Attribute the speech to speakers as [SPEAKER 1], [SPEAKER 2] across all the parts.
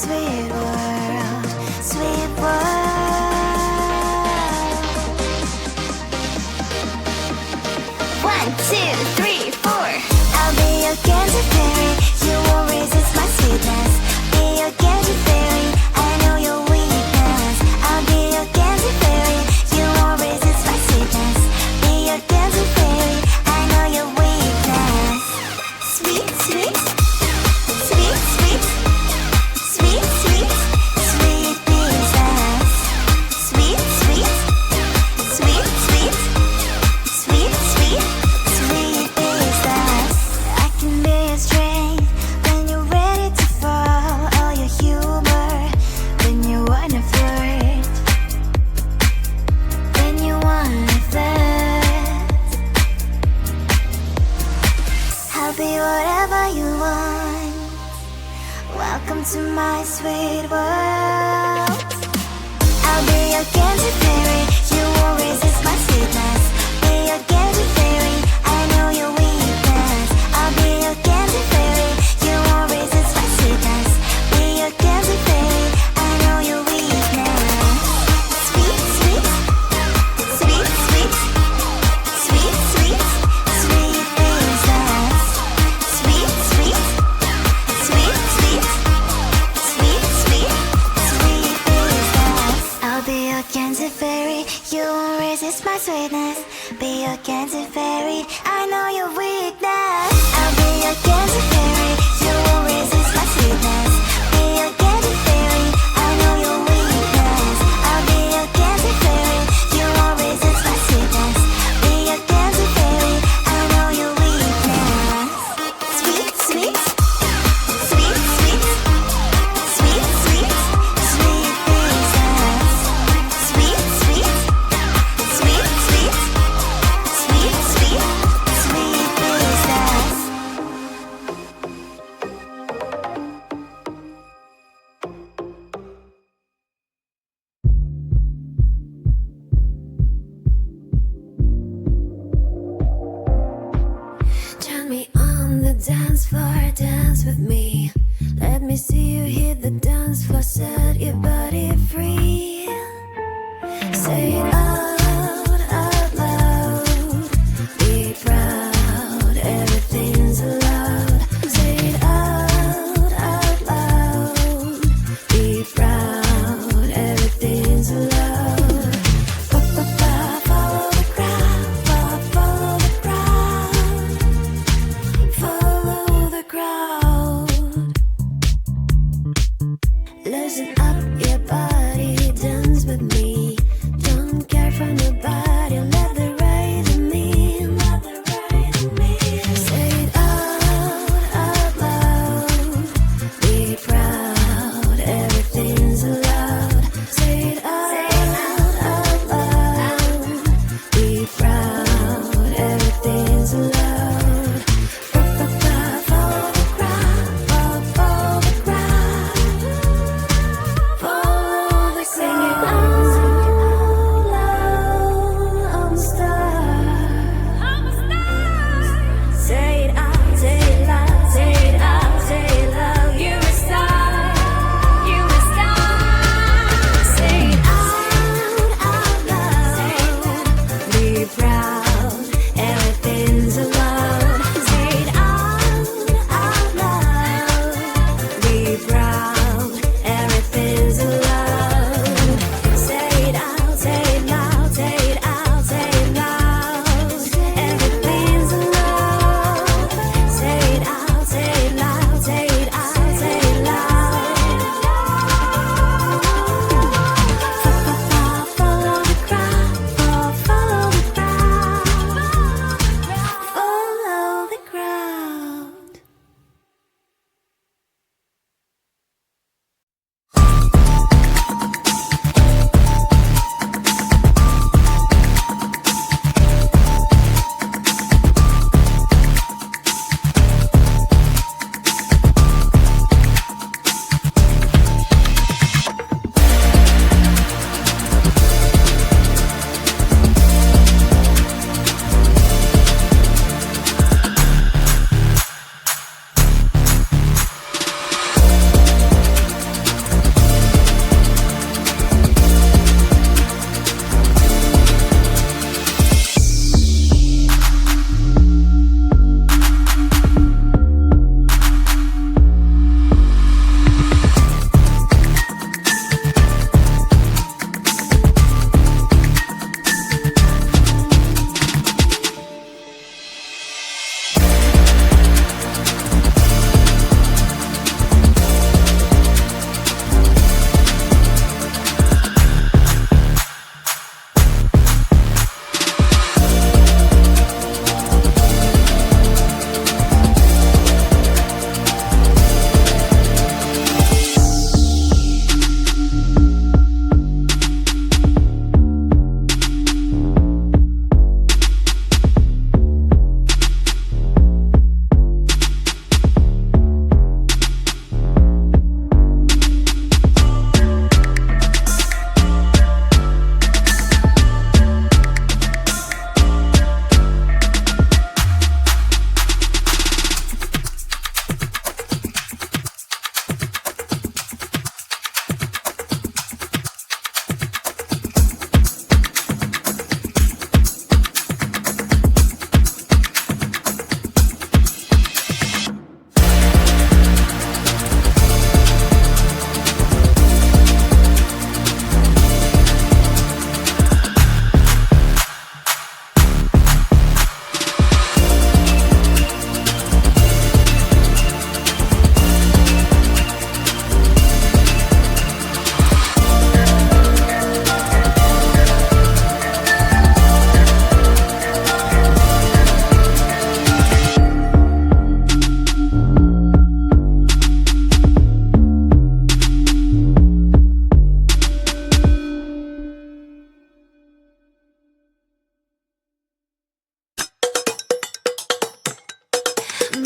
[SPEAKER 1] sweet world, sweet world. 1, 2, 3, 4. I'll be your candy fairy. You won't resist my sweetness. Be your candy fairy. I know your weakness. I'll be your candy fairy. You won't resist my sweetness. Be your candy fairy. I know your weakness. Sweet, sweet, sweet, sweet, sweet, sweet, sweet princess. Sweet, sweet, sweet, sweet, sweet, sweet, sweet princess. I can be your strength when you're ready to fall. All your humor when you wanna flirt. When you wanna flirt. I'll be whatever you want. Welcome to my sweet world. I'll be your candy fairy. You won't resist my sweetness. Be your candy fairy. I know your weakness. I'll be your candy fairy. You won't resist my sweetness. Be your candy fairy. I know your weakness. Sweet, sweet, sweet, sweet, sweet, sweet, sweet princess. Sweet, sweet, sweet, sweet, sweet, sweet, sweet princess. I'll be your candy fairy. You won't resist my sweetness. Be your candy fairy. I know your weakness. I'll be your candy fairy. You won't resist my sweetness. Be your candy fairy. I know your weakness. I'll be your candy fairy. You won't resist my sweetness. Be your candy fairy. I know your weakness. Sweet, sweet, sweet, sweet, sweet, sweet, sweet princess. Sweet, sweet, sweet, sweet, sweet, sweet, sweet princess. Join me on the dance floor, dance with me. Let me see you hit the dance floor, set your body free. Say it out loud. Be proud, everything's allowed. Say it out loud. Be proud, everything's allowed. Follow the crowd, follow the crowd. Follow the crowd. Listen up.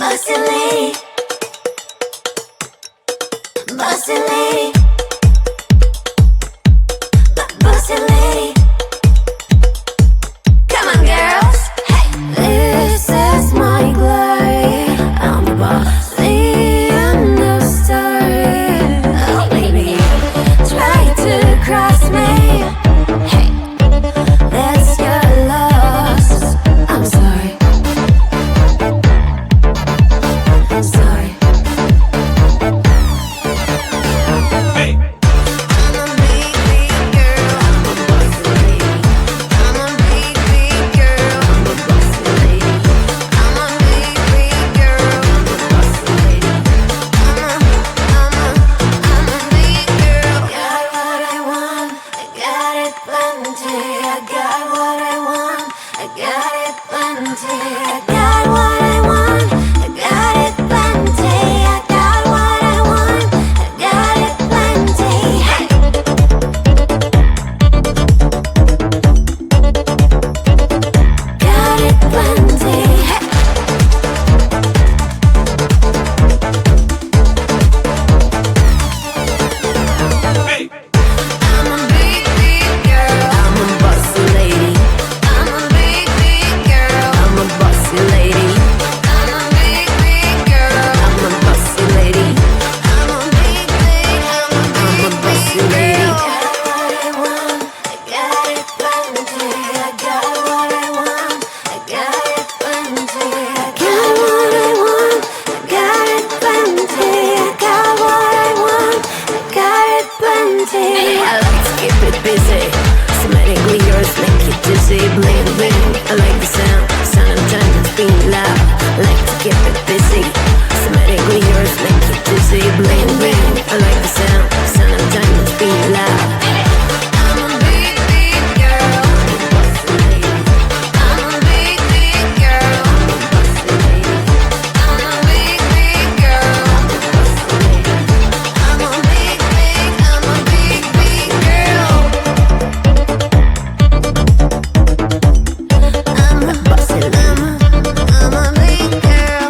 [SPEAKER 1] Bossy lady, bossy lady, bossy lady. Come on, girls. Hey, this is my glory. I'm the boss. The end of story. Oh, baby, try to cross me. Hey, that's your loss. I'm sorry. Sorry.
[SPEAKER 2] Hey.
[SPEAKER 1] I'm a big, big girl. I'm a bossy lady. I'm a big, big girl. I'm a bossy lady. I'm a big, big girl. I'm a bossy lady. I'm a big girl. Got what I want. I got it plenty. I got what I want. I got it plenty. I got what I want. I got it plenty. I got what I want. I got it plenty. Hey. Got it plenty. Hey.
[SPEAKER 2] Hey.
[SPEAKER 1] I'm a big, big girl. I'm a bossy lady. I'm a big, big girl. I'm a bossy lady. I'm a big, big girl. I'm a bossy lady. I'm a big, big. I'm a bossy lady. Got what I want. I got it plenty. I got what I want. I got it plenty. I got what I want. I got it plenty. I got what I want. I got it plenty. I like to keep it busy. Somatically yours make it dizzy. Bling bling. I like the sound of diamonds being loud. I like to keep it busy. Somatically yours make it dizzy. Bling bling. I like the sound of diamonds being loud. I'm a big, big girl. I'm a bossy lady. I'm a big, big girl. I'm a bossy lady. I'm a big, big girl. I'm a bossy lady. I'm a big, big girl. I'm a bossy lady. I'm a big girl.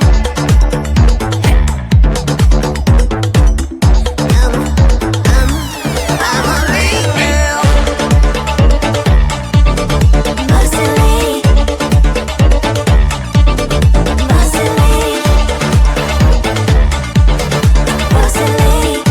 [SPEAKER 1] I'm a big girl. Bossy lady. Bossy lady. Bossy lady.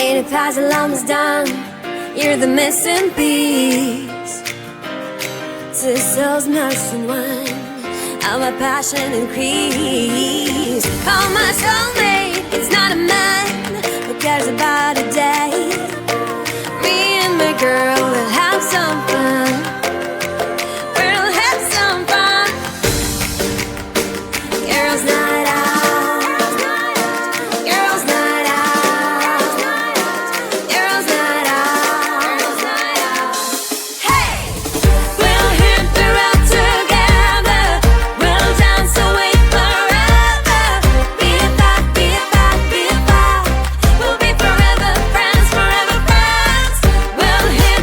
[SPEAKER 1] Ain't a puzzle almost done. You're the missing piece. Two souls merged in one. How my passion increase. Oh, my soulmate, it's not a man who cares about a day. Me and my girl will have some fun. We'll have some fun. Girls' night out. Girls' night out. Girls' night out. Hey! We'll hit the road together. We'll dance away forever. Be a part, be a part, be a part. We'll be forever friends, forever friends. We'll hit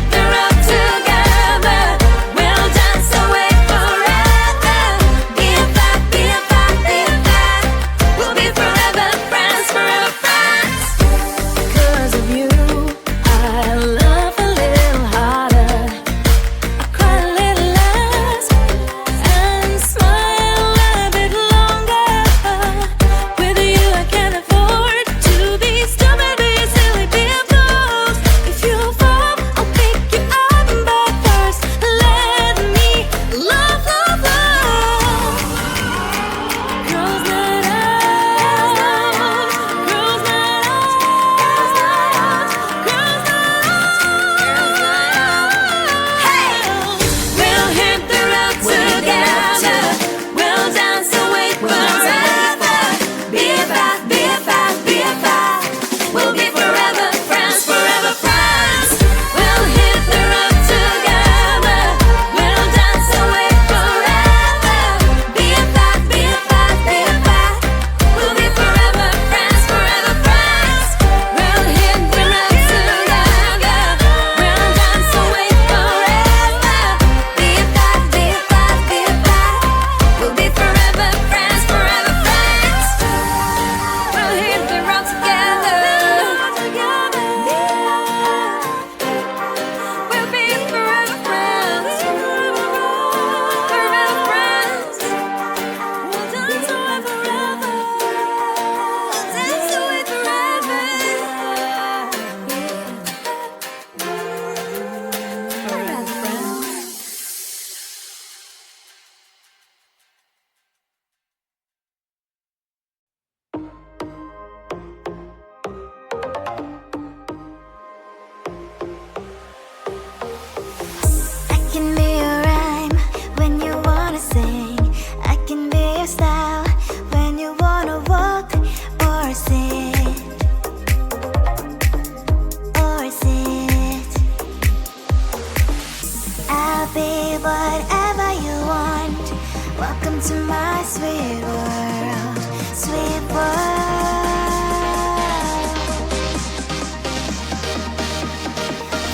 [SPEAKER 1] Welcome to my sweet world, sweet world.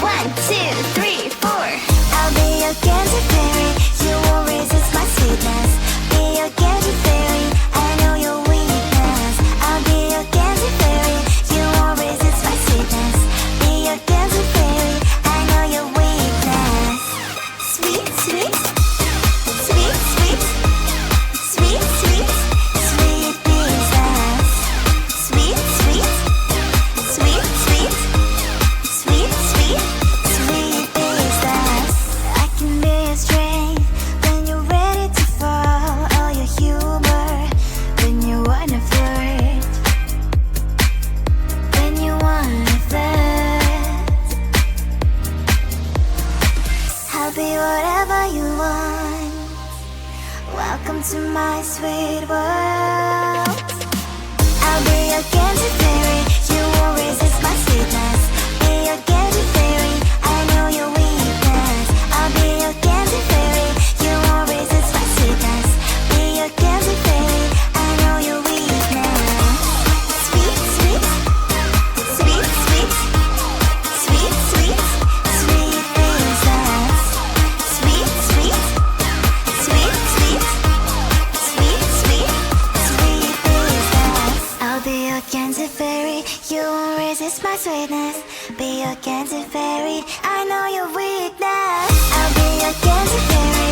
[SPEAKER 1] 1, 2, 3, 4. I'll be your candy fairy. You won't resist my sweetness. Be your candy fairy. I know your weakness. I'll be your candy fairy. You won't resist my sweetness. Be your candy fairy. I know your weakness. Sweet, sweet, sweet, sweet, sweet, sweet, sweet business. Sweet, sweet, sweet, sweet, sweet, sweet, sweet business. I can be your strength when you're ready to fall. All your humor when you wanna flirt. When you wanna flirt. I'll be whatever you want. Welcome to my sweet world. I'll be your candy fairy. You won't resist my sweetness. Be your candy fairy. I know your weakness. I'll be your candy fairy. You won't resist my sweetness. Be your candy fairy. I know your weakness. Sweet, sweet, sweet, sweet, sweet, sweet, sweet business. Sweet, sweet, sweet, sweet, sweet, sweet, sweet business. I'll be your candy fairy. You won't resist my sweetness. Be your candy fairy. I know your weakness. I'll be your candy fairy.